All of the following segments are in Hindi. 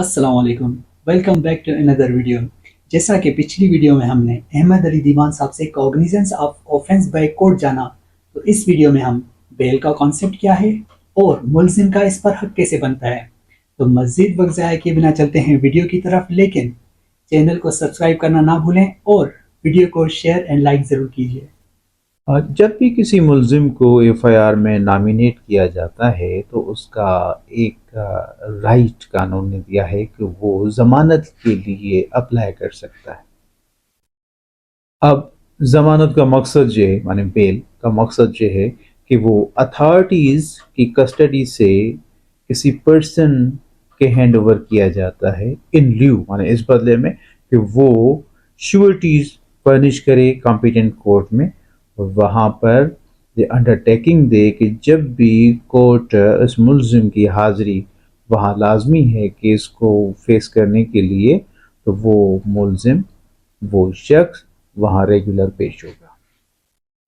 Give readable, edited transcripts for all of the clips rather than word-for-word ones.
अस्सलाम वालेकुम। Welcome back to another video. जैसा कि पिछली वीडियो में हमने अहमद अली दीवान साहब से cognizance of offence by court जाना, तो इस वीडियो में हम बेल का कॉन्सेप्ट क्या है और मुलजिम का इस पर हक कैसे बनता है। तो मज़ीद वक्त ज़ाया किए बिना चलते हैं वीडियो की तरफ, लेकिन चैनल को सब्सक्राइब करना ना भूलें और वीडियो को शेयर एंड लाइक ज़रूर कीजिए। जब भी किसी मुलजिम को एफआईआर में नॉमिनेट किया जाता है तो उसका एक राइट कानून ने दिया है कि वो जमानत के लिए अप्लाई कर सकता है। अब जमानत का मकसद ये है, माने बेल का मकसद ये है कि वो अथॉरिटीज की कस्टडी से किसी पर्सन के हैंड ओवर किया जाता है इन ल्यू, माने इस बदले में कि वो श्योरिटीज फर्निश करे कॉम्पिटेंट कोर्ट में। वहाँ पर ये अंडरटेकिंग दे कि जब भी कोर्ट इस मुलजिम की हाजिरी वहाँ लाजमी है केस को फेस करने के लिए, तो वो मुलजिम, वो शख्स वहाँ रेगुलर पेश होगा।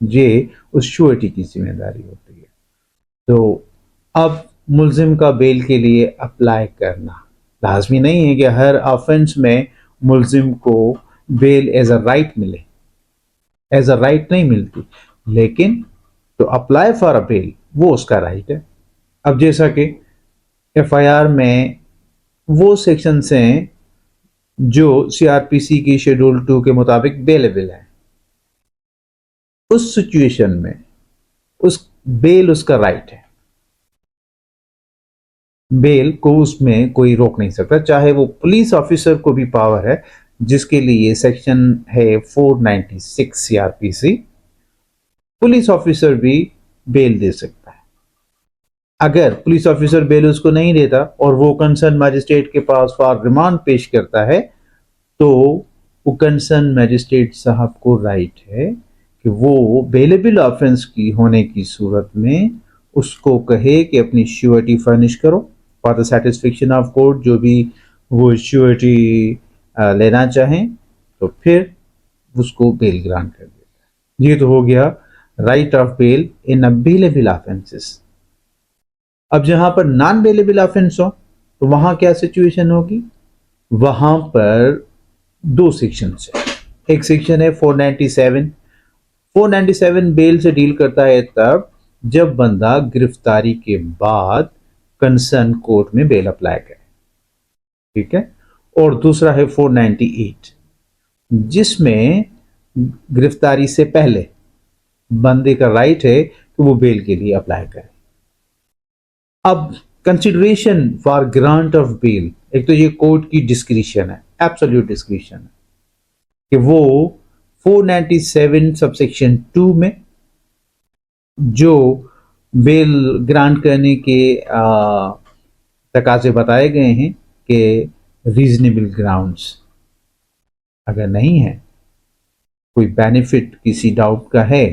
ये उस श्योरिटी की जिम्मेदारी होती है। तो अब मुलजिम का बेल के लिए अप्लाई करना लाजमी नहीं है कि हर ऑफेंस में मुलजिम को बेल एज अ राइट मिले, एज अ राइट नहीं मिलती, लेकिन तो अप्लाई फॉर अ बेल वो उसका राइट है। अब जैसा कि एफआईआर में वो सेक्शंस हैं जो सीआरपीसी की शेड्यूल 2 के मुताबिक बेलेबल है, उस सिचुएशन में उस बेल उसका राइट है। बेल को उसमें कोई रोक नहीं सकता, चाहे वो पुलिस ऑफिसर को भी पावर है, जिसके लिए सेक्शन है 496 सीआरपीसी। पुलिस ऑफिसर भी बेल दे सकता है। अगर पुलिस ऑफिसर बेल उसको नहीं देता और वो कंसर्न मजिस्ट्रेट के पास फॉर रिमांड पेश करता है, तो वो कंसर्न मजिस्ट्रेट साहब को राइट है कि वो बेलेबल ऑफेंस की होने की सूरत में उसको कहे कि अपनी श्योरिटी फर्निश करो for the satisfaction of court, जो भी वो श्योरिटी लेना चाहें, तो फिर उसको बेल ग्रांट कर देता है। ये तो हो गया right of bail in a bailable offences. अब जहां पर नॉन बेलेबल ऑफेंस हो तो वहां क्या सिचुएशन होगी? वहां पर दो सेक्शन है। एक सेक्शन है 497। 497 बेल से डील करता है तब जब बंदा गिरफ्तारी के बाद कंसर्न कोर्ट में बेल अप्लाई करे, ठीक है। और दूसरा है 498, जिसमें गिरफ्तारी से पहले बंदे का राइट है कि वो बेल के लिए अप्लाई करे। अब consideration for grant of bail, एक तो ये कोर्ट की डिस्क्रिशन है, एब्सोल्यूट डिस्क्रिशन है कि वो 497 सबसेक्शन 2 में जो बेल ग्रांट करने के तकाजे बताए गए हैं कि रीजनेबल ग्राउंड्स अगर नहीं है, कोई बेनिफिट किसी डाउट का है,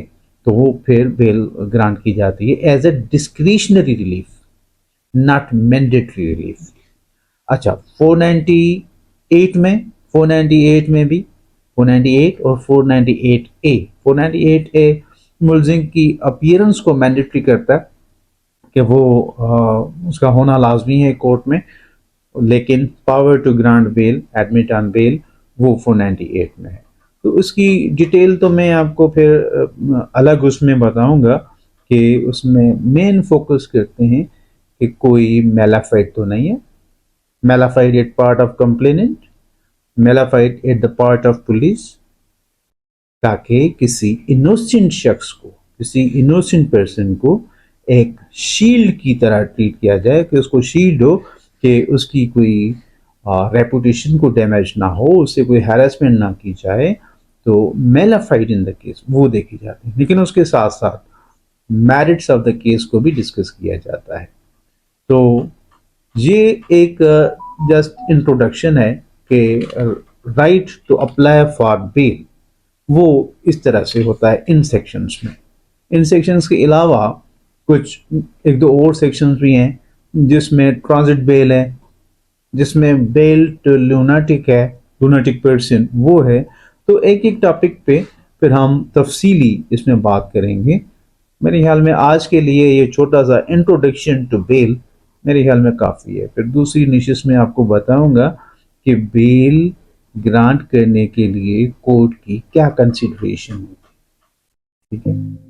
तो वो फिर बेल ग्रांट की जाती है as a discretionary relief, not mandatory relief. अच्छा, 498 में 498 में भी 498 और 498 ए, 498 ए मुलजिम की अपीयरेंस को मैंडेटरी करता है कि वो उसका होना लाजमी है कोर्ट में, लेकिन power to grant bail, admit on bail, वो 498 में है। तो उसकी डिटेल तो मैं आपको फिर अलग उसमें बताऊंगा कि उसमें मेन फोकस करते हैं कि कोई मेलाफाइड तो नहीं है, malafide at part of complainant, malafide at the part of police, ताकि किसी इनोसेंट शख्स को, किसी इनोसेंट पर्सन को एक शील्ड की तरह ट्रीट किया जाए, कि उसको शील्ड हो कि उसकी कोई रेपुटेशन को डैमेज ना हो, उससे कोई हैरेसमेंट ना की जाए। तो मेलाफाइड इन द केस वो देखी जाती है, लेकिन उसके साथ साथ मेरिट्स ऑफ द केस को भी डिस्कस किया जाता है। तो ये एक जस्ट इंट्रोडक्शन है कि right to apply for bail वो इस तरह से होता है इन सेक्शंस में। इन सेक्शंस के अलावा कुछ एक दो और सेक्शंस भी हैं जिसमें ट्रांजिट बेल है, जिसमें बेल टू लूनाटिक है, लूनाटिक पर्सन वो है। तो एक एक टॉपिक पे फिर हम तफसीली इसमें बात करेंगे। मेरे ख्याल में आज के लिए ये छोटा सा इंट्रोडक्शन टू बेल मेरे ख्याल में काफ़ी है। फिर दूसरी निशिस में आपको बताऊंगा कि बेल ग्रांट करने के लिए कोर्ट की क्या कंसिडरेशन होती है। ठीक है।